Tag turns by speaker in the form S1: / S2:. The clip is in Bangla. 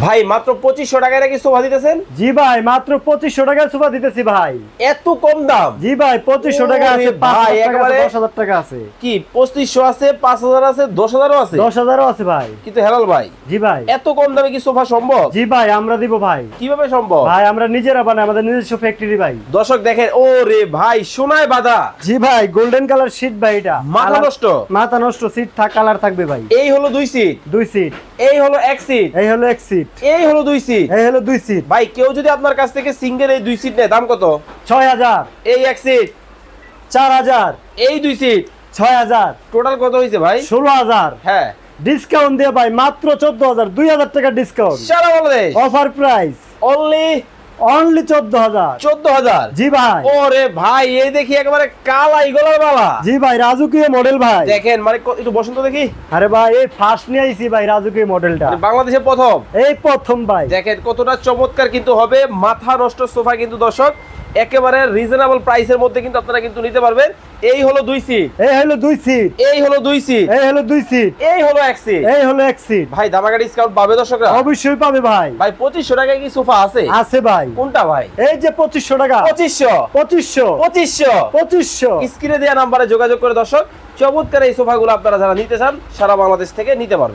S1: ভাই মাত্র 2500 টাকায় নাকি সোফা দিতেছেন?
S2: জি ভাই মাত্র 2500 টাকায় সোফা দিতেছি ভাই।
S1: এত কম দাম?
S2: জি ভাই 2500 টাকা আছে, 5000 টাকা আছে, 10000 টাকা আছে।
S1: কি 2500 আছে, 5000 আছে, 10000 ও আছে?
S2: 10000 ও আছে ভাই।
S1: কিন্তু হেলাল ভাই,
S2: জি ভাই
S1: এত কম দামে কি সোফা সম্ভব?
S2: জি ভাই আমরা দিব ভাই।
S1: কিভাবে সম্ভব?
S2: ভাই আমরা নিজেরা বানাই, আমাদের নিজস্ব ফ্যাক্টরি ভাই।
S1: দর্শক দেখেন, ওরে ভাই সোনায় বাঁধা।
S2: জি ভাই গোল্ডেন কালার শীট ভাই, এটা
S1: মাথা নষ্ট।
S2: মাথা নষ্ট সিট কালার থাকবে ভাই।
S1: এই হলো 2 সিট,
S2: 2 সিট।
S1: এই হলো 1 সিট,
S2: এই হলো 1 সিট,
S1: এই হলো 2 সিট,
S2: এই হলো 2 সিট।
S1: ভাই কেউ যদি আপনার কাছ থেকে সিঙ্গেল এই 2 সিট নেয় দাম কত?
S2: 6000,
S1: এই 1 সিট,
S2: 4000,
S1: এই 2 সিট,
S2: 6000,
S1: টোটাল কত হইছে ভাই?
S2: 16000।
S1: হ্যাঁ
S2: ডিসকাউন্ট দিয়ে ভাই মাত্র 14000, 2000 টাকা ডিসকাউন্ট।
S1: সারা বাংলাদেশ
S2: অফার প্রাইস
S1: অনলি
S2: 14000।
S1: 14000?
S2: জি ভাই।
S1: ওরে ভাই এই দেখি একেবারে কালা ইগলার বালা।
S2: জি ভাই রাজুকীয় মডেল ভাই।
S1: দেখেন মানে একটু বসন্ত দেখি।
S2: আরে ভাই এই ফার্স্ট নিয়ে আইছি ভাই রাজুকীয় মডেলটা,
S1: বাংলাদেশে প্রথম।
S2: এই প্রথম ভাই।
S1: দেখেন কতটা চমৎকার কিন্তু হবে, মাথা নষ্ট সোফা কিন্তু দর্শক একেবারে রিজনেবল প্রাইসের মধ্যে কিন্তু আপনারা কিন্তু নিতে পারবেন। এই হলো 2 সিট,
S2: এই হলো 2 সিট,
S1: এই হলো 2 সিট,
S2: এই হলো 2 সিট,
S1: এই হলো 1 সিট,
S2: এই হলো 1 সিট।
S1: ভাই ধামাকা ডিসকাউন্ট পাবে দর্শকরা?
S2: অবশ্যই পাবে ভাই।
S1: ভাই 2500 টাকায় কি সোফা আছে?
S2: আছে ভাই।
S1: কোনটা ভাই?
S2: এই যে 2500 টাকা।
S1: 2500
S2: 2500
S1: 2500
S2: 2500।
S1: স্ক্রিনে দেওয়া নাম্বারে যোগাযোগ করে দর্শক চমৎকার এই সোফাগুলো আপনারা যারা নিতে চান সারা বাংলাদেশ থেকে নিতে পারবে।